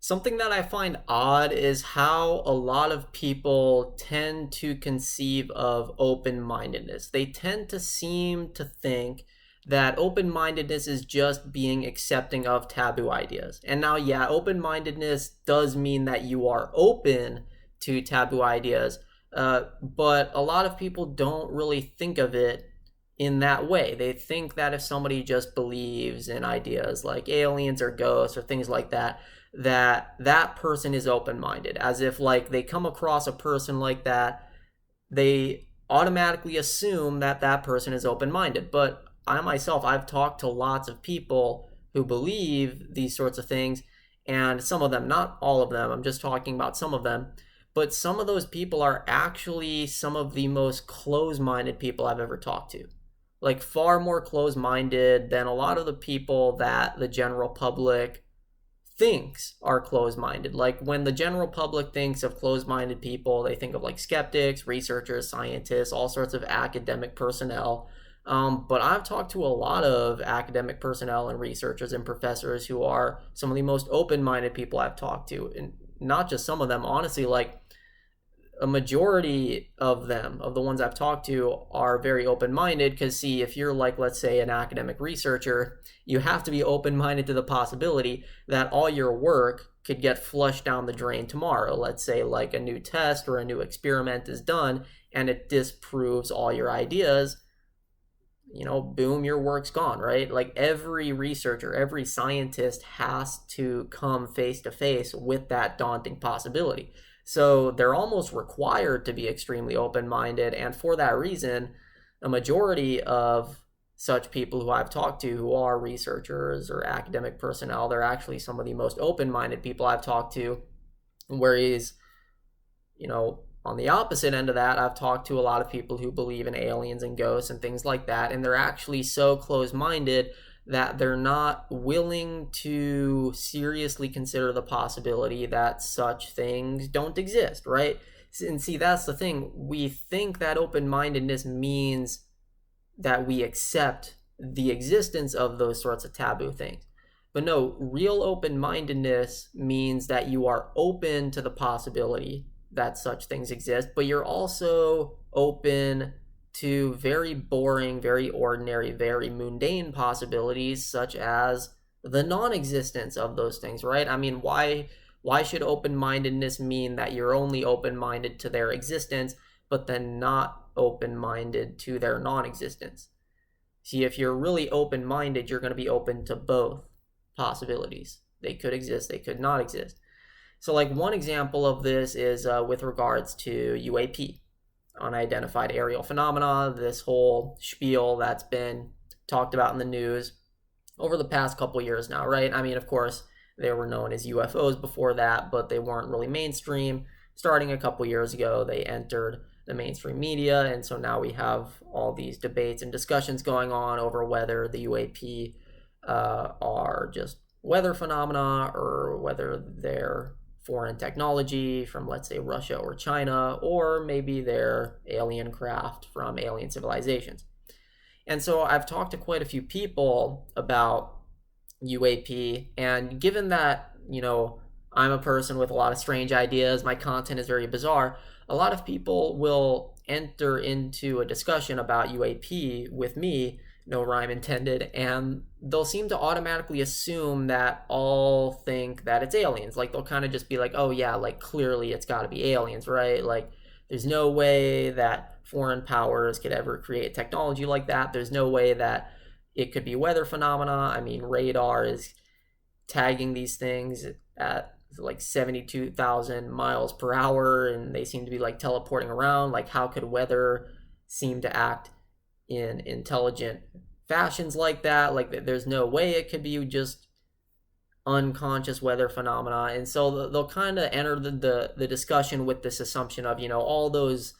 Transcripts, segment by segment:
Something that I find odd is how a lot of people tend to conceive of open-mindedness. They tend to seem to think that open-mindedness is just being accepting of taboo ideas. And now, yeah, open-mindedness does mean that you are open to taboo ideas, but a lot of people don't really think of it in that way. They think that if somebody just believes in ideas like aliens or ghosts or things like that, that person is open-minded, as if like they come across a person like that, they automatically assume that that person is open-minded. But I myself, I've talked to lots of people who believe these sorts of things, and some of them, not all of them, I'm just talking about some of them, but some of those people are actually some of the most close-minded people I've ever talked to. Like far more close-minded than a lot of the people that the general public thinks are closed-minded. Like when the general public thinks of closed-minded people, they think of like skeptics, researchers, scientists, all sorts of academic personnel. But I've talked to a lot of academic personnel and researchers and professors who are some of the most open-minded people I've talked to. And not just some of them, honestly, like a majority of them, of the ones I've talked to, are very open-minded. Because see, if you're like, let's say, an academic researcher, you have to be open-minded to the possibility that all your work could get flushed down the drain tomorrow. Let's say like a new test or a new experiment is done and it disproves all your ideas, boom, your work's gone, right? Like every researcher, every scientist has to come face to face with that daunting possibility. So they're almost required to be extremely open-minded. And for that reason, a majority of such people who I've talked to who are researchers or academic personnel, they're actually some of the most open-minded people I've talked to. Whereas, on the opposite end of that, I've talked to a lot of people who believe in aliens and ghosts and things like that. And they're actually so close-minded that they're not willing to seriously consider the possibility that such things don't exist, right? And see, that's the thing. We think that open-mindedness means that we accept the existence of those sorts of taboo things. But no, real open-mindedness means that you are open to the possibility that such things exist, but you're also open to very boring, very ordinary, very mundane possibilities, such as the non-existence of those things, right? I mean, why should open-mindedness mean that you're only open-minded to their existence, but then not open-minded to their non-existence? See, if you're really open-minded, you're going to be open to both possibilities. They could exist, they could not exist. So like one example of this is with regards to UAP, unidentified aerial phenomena, this whole spiel that's been talked about in the news over the past couple years now, right? I mean, of course, they were known as UFOs before that, but they weren't really mainstream. Starting a couple years ago, they entered the mainstream media, and so now we have all these debates and discussions going on over whether the UAP are just weather phenomena or whether they're foreign technology from, let's say, Russia or China, or maybe they're alien craft from alien civilizations. And so I've talked to quite a few people about UAP, and given that, I'm a person with a lot of strange ideas, my content is very bizarre, a lot of people will enter into a discussion about UAP with me, no rhyme intended, and they'll seem to automatically assume that all think that it's aliens. Like they'll kind of just be like, oh yeah, like clearly it's got to be aliens, right? Like there's no way that foreign powers could ever create technology like that. There's no way that it could be weather phenomena. I mean, radar is tagging these things at like 72,000 miles per hour, and they seem to be like teleporting around. Like how could weather seem to act in intelligent fashions like that? Like there's no way it could be just unconscious weather phenomena. And so they'll kind of enter the discussion with this assumption of, all those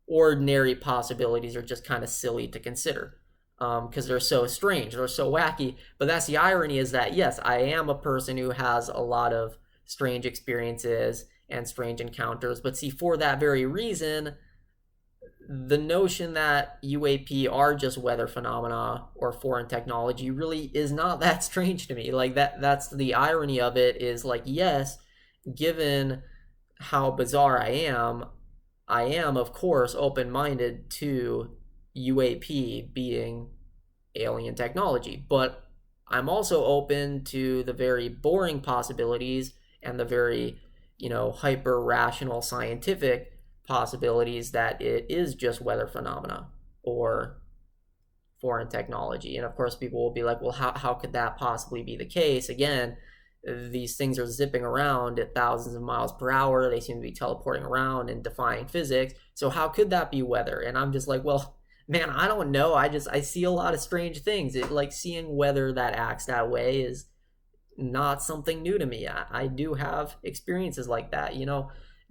ordinary possibilities are just kind of silly to consider because they're so strange, they're so wacky. But that's the irony, is that yes, I am a person who has a lot of strange experiences and strange encounters, but see, for that very reason, the notion that UAP are just weather phenomena or foreign technology really is not that strange to me. Like that's the irony of it, is like, yes, given how bizarre I am of course open-minded to UAP being alien technology, but I'm also open to the very boring possibilities and the very, hyper rational scientific possibilities that it is just weather phenomena or foreign technology. And of course, people will be like, well, how could that possibly be the case? Again, these things are zipping around at thousands of miles per hour. They seem to be teleporting around and defying physics. So how could that be weather? And I'm just like, well, man, I don't know. I see a lot of strange things. Like seeing weather that acts that way is not something new to me. I do have experiences like that,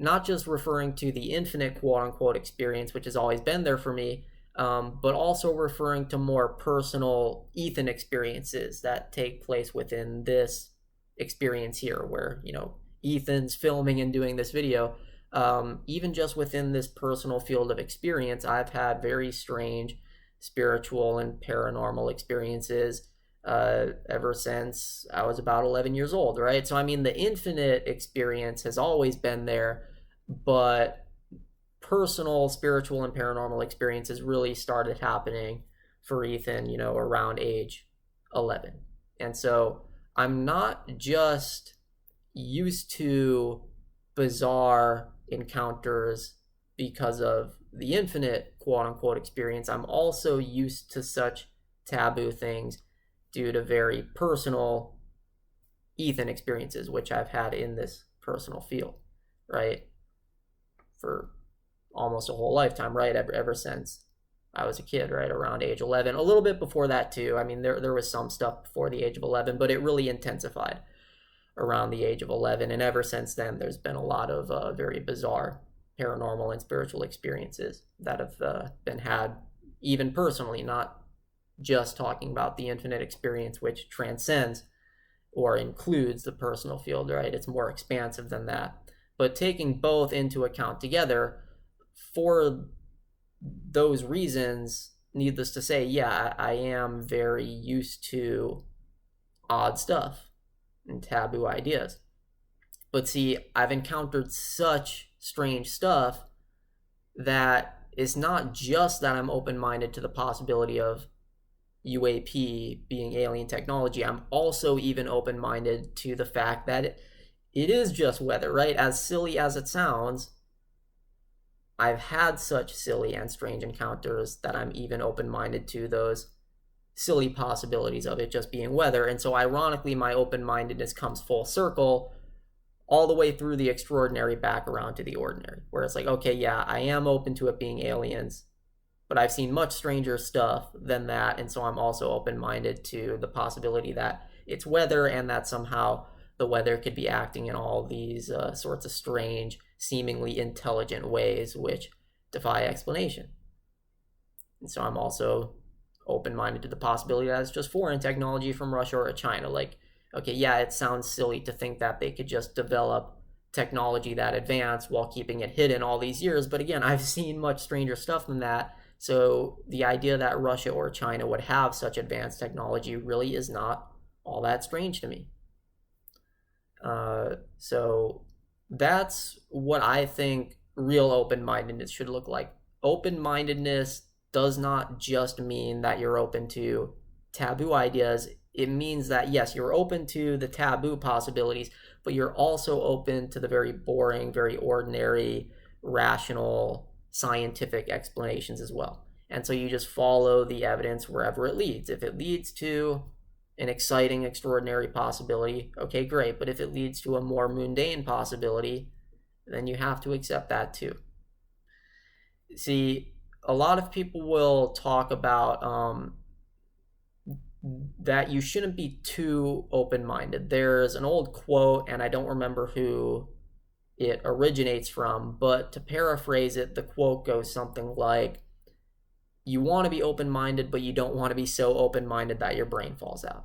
not just referring to the infinite quote unquote experience, which has always been there for me, but also referring to more personal Ethan experiences that take place within this experience here, where, Ethan's filming and doing this video. Even just within this personal field of experience, I've had very strange spiritual and paranormal experiences ever since I was about 11 years old, right? So, I mean, the infinite experience has always been there, but personal, spiritual, and paranormal experiences really started happening for Ethan, around age 11. And so I'm not just used to bizarre encounters because of the infinite quote unquote experience. I'm also used to such taboo things due to very personal Ethan experiences, which I've had in this personal field, right? For almost a whole lifetime, right? Ever since I was a kid, right? Around age 11. A little bit before that too. I mean, there was some stuff before the age of 11, but it really intensified around the age of 11. And ever since then, there's been a lot of very bizarre paranormal and spiritual experiences that have been had, even personally, not just talking about the infinite experience, which transcends or includes the personal field, right? It's more expansive than that. But taking both into account together, for those reasons, needless to say, yeah, I am very used to odd stuff and taboo ideas. But see, I've encountered such strange stuff that it's not just that I'm open-minded to the possibility of UAP being alien technology. I'm also even open-minded to the fact that it is just weather, right? As silly as it sounds, I've had such silly and strange encounters that I'm even open-minded to those silly possibilities of it just being weather. And so ironically, my open-mindedness comes full circle all the way through the extraordinary back around to the ordinary, where it's like, okay, yeah, I am open to it being aliens, but I've seen much stranger stuff than that. And so I'm also open-minded to the possibility that it's weather and that somehow the weather could be acting in all these sorts of strange, seemingly intelligent ways which defy explanation. And so I'm also open-minded to the possibility that it's just foreign technology from Russia or China. Like, okay, yeah, it sounds silly to think that they could just develop technology that advanced while keeping it hidden all these years. But again, I've seen much stranger stuff than that. So the idea that Russia or China would have such advanced technology really is not all that strange to me. So that's what I think real open-mindedness should look like. Open-mindedness does not just mean that you're open to taboo ideas. It means that, yes, you're open to the taboo possibilities, but you're also open to the very boring, very ordinary, rational, scientific explanations as well. And so you just follow the evidence wherever it leads. If it leads to an exciting, extraordinary possibility, okay, great. But if it leads to a more mundane possibility, then you have to accept that too. See, a lot of people will talk about that you shouldn't be too open-minded. There's an old quote, and I don't remember who it originates from, but to paraphrase it, the quote goes something like, you want to be open-minded, but you don't want to be so open-minded that your brain falls out.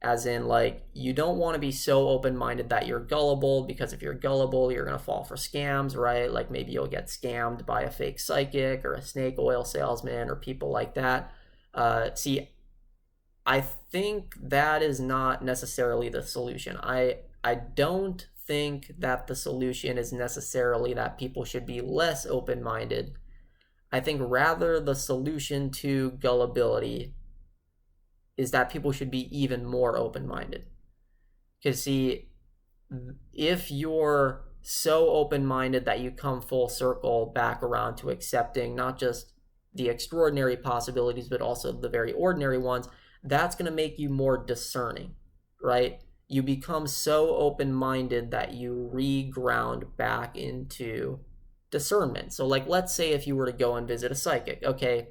as in, like, you don't want to be so open-minded that you're gullible, because if you're gullible, you're going to fall for scams, right? Like maybe you'll get scammed by a fake psychic or a snake oil salesman or people like that. See, I think that is not necessarily the solution. I don't think that the solution is necessarily that people should be less open-minded. I think rather the solution to gullibility is that people should be even more open-minded. Because see, if you're so open-minded that you come full circle back around to accepting not just the extraordinary possibilities, but also the very ordinary ones, that's going to make you more discerning, right? You become so open-minded that you reground back into discernment. So like, let's say if you were to go and visit a psychic, okay,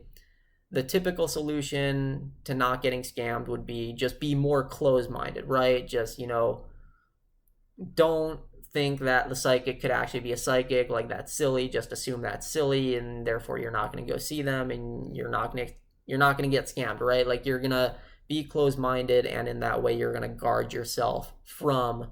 the typical solution to not getting scammed would be just be more closed-minded, right? Just, don't think that the psychic could actually be a psychic. Like, that's silly. Just assume that's silly, and therefore you're not going to go see them, and you're not going to get scammed, right? Like, you're going to be closed-minded, and in that way you're going to guard yourself from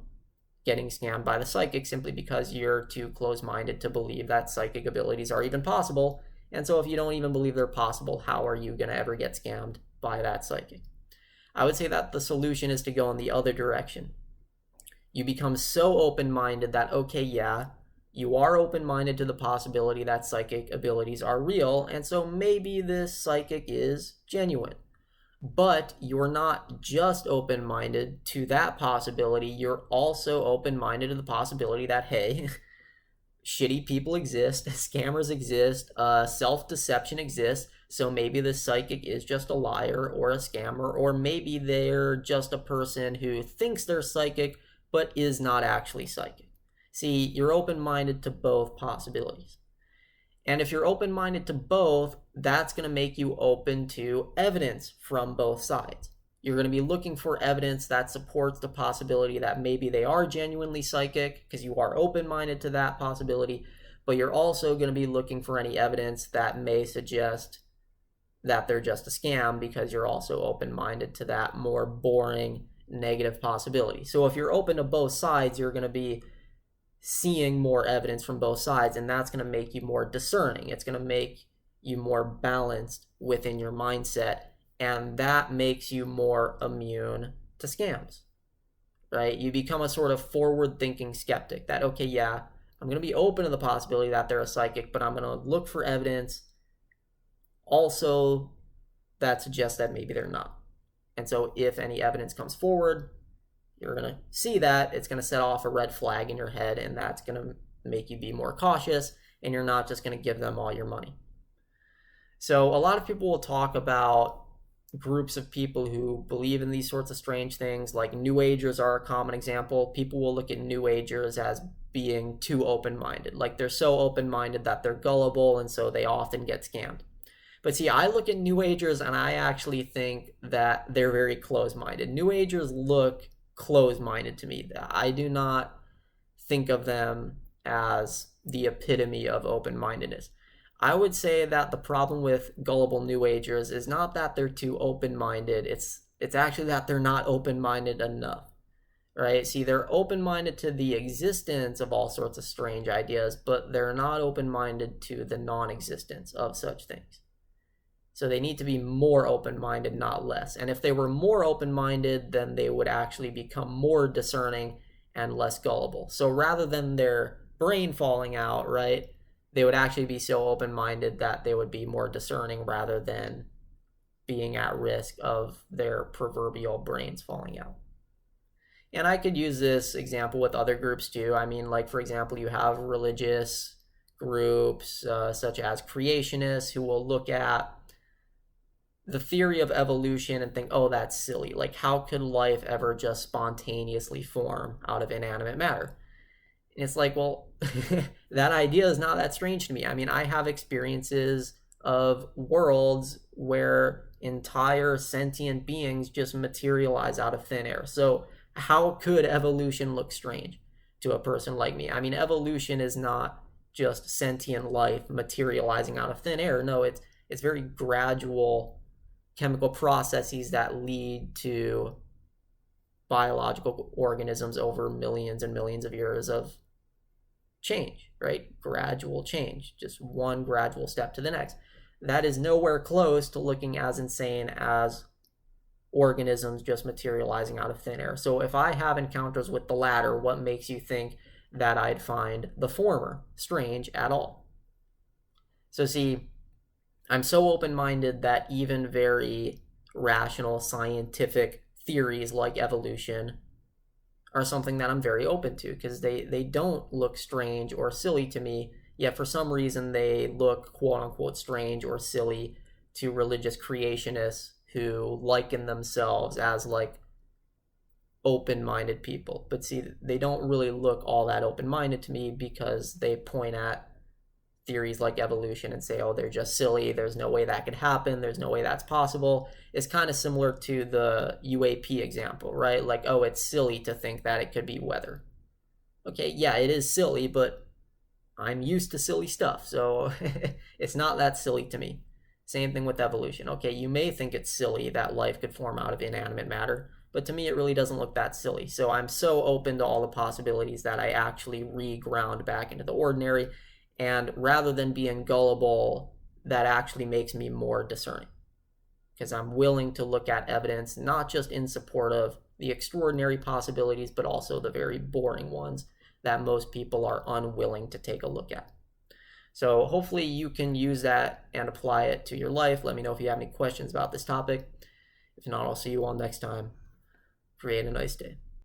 getting scammed by the psychic, simply because you're too closed-minded to believe that psychic abilities are even possible. And so if you don't even believe they're possible, how are you going to ever get scammed by that psychic? I would say that the solution is to go in the other direction. You become so open-minded that, okay, yeah, you are open-minded to the possibility that psychic abilities are real, and so maybe this psychic is genuine. But you're not just open-minded to that possibility, you're also open-minded to the possibility that, hey, shitty people exist, scammers exist, self-deception exists, so maybe the psychic is just a liar or a scammer, or maybe they're just a person who thinks they're psychic but is not actually psychic. See, you're open-minded to both possibilities. And if you're open-minded to both, that's going to make you open to evidence from both sides. You're going to be looking for evidence that supports the possibility that maybe they are genuinely psychic, because you are open-minded to that possibility, but you're also going to be looking for any evidence that may suggest that they're just a scam, because you're also open-minded to that more boring negative possibility. So if you're open to both sides, you're going to be seeing more evidence from both sides, and that's going to make you more discerning. It's going to make you more balanced within your mindset, and that makes you more immune to scams, right? You become a sort of forward-thinking skeptic that, okay, yeah, I'm going to be open to the possibility that they're a psychic, but I'm going to look for evidence also that suggests that maybe they're not. And so if any evidence comes forward, you're going to see that. It's going to set off a red flag in your head, and that's going to make you be more cautious, and you're not just going to give them all your money. So a lot of people will talk about groups of people who believe in these sorts of strange things, like New Agers are a common example. People will look at New Agers as being too open-minded. Like, they're so open-minded that they're gullible, and so they often get scammed. But see, I look at New Agers and I actually think that they're very closed-minded. New Agers look closed-minded to me. I do not think of them as the epitome of open-mindedness. I would say that the problem with gullible New Agers is not that they're too open-minded. It's actually that they're not open-minded enough, right? See, they're open-minded to the existence of all sorts of strange ideas, but they're not open-minded to the non-existence of such things. So they need to be more open-minded, not less. And if they were more open-minded, then they would actually become more discerning and less gullible. So rather than their brain falling out, right, they would actually be so open-minded that they would be more discerning rather than being at risk of their proverbial brains falling out. And I could use this example with other groups too. I mean, like, for example, you have religious groups such as creationists who will look at the theory of evolution and think, oh, that's silly. Like, how could life ever just spontaneously form out of inanimate matter? And it's like, well, that idea is not that strange to me. I mean, I have experiences of worlds where entire sentient beings just materialize out of thin air. So how could evolution look strange to a person like me? I mean, evolution is not just sentient life materializing out of thin air. No, it's very gradual chemical processes that lead to biological organisms over millions and millions of years of change, right? Gradual change, just one gradual step to the next. That is nowhere close to looking as insane as organisms just materializing out of thin air. So if I have encounters with the latter, what makes you think that I'd find the former strange at all? So see, I'm so open-minded that even very rational scientific theories like evolution are something that I'm very open to, because they don't look strange or silly to me, yet for some reason they look quote-unquote strange or silly to religious creationists who liken themselves as like open-minded people. But see, they don't really look all that open-minded to me, because they point at theories like evolution and say, oh, they're just silly, there's no way that could happen, there's no way that's possible. It's kind of similar to the UAP example, right? Like, oh, it's silly to think that it could be weather. Okay, yeah, it is silly, but I'm used to silly stuff, so it's not that silly to me. Same thing with evolution. Okay, you may think it's silly that life could form out of inanimate matter, but to me it really doesn't look that silly. So I'm so open to all the possibilities that I actually re-ground back into the ordinary, and rather than being gullible, that actually makes me more discerning, because I'm willing to look at evidence not just in support of the extraordinary possibilities, but also the very boring ones that most people are unwilling to take a look at. So hopefully you can use that and apply it to your life. Let me know if you have any questions about this topic. If not, I'll see you all next time. Create a nice day.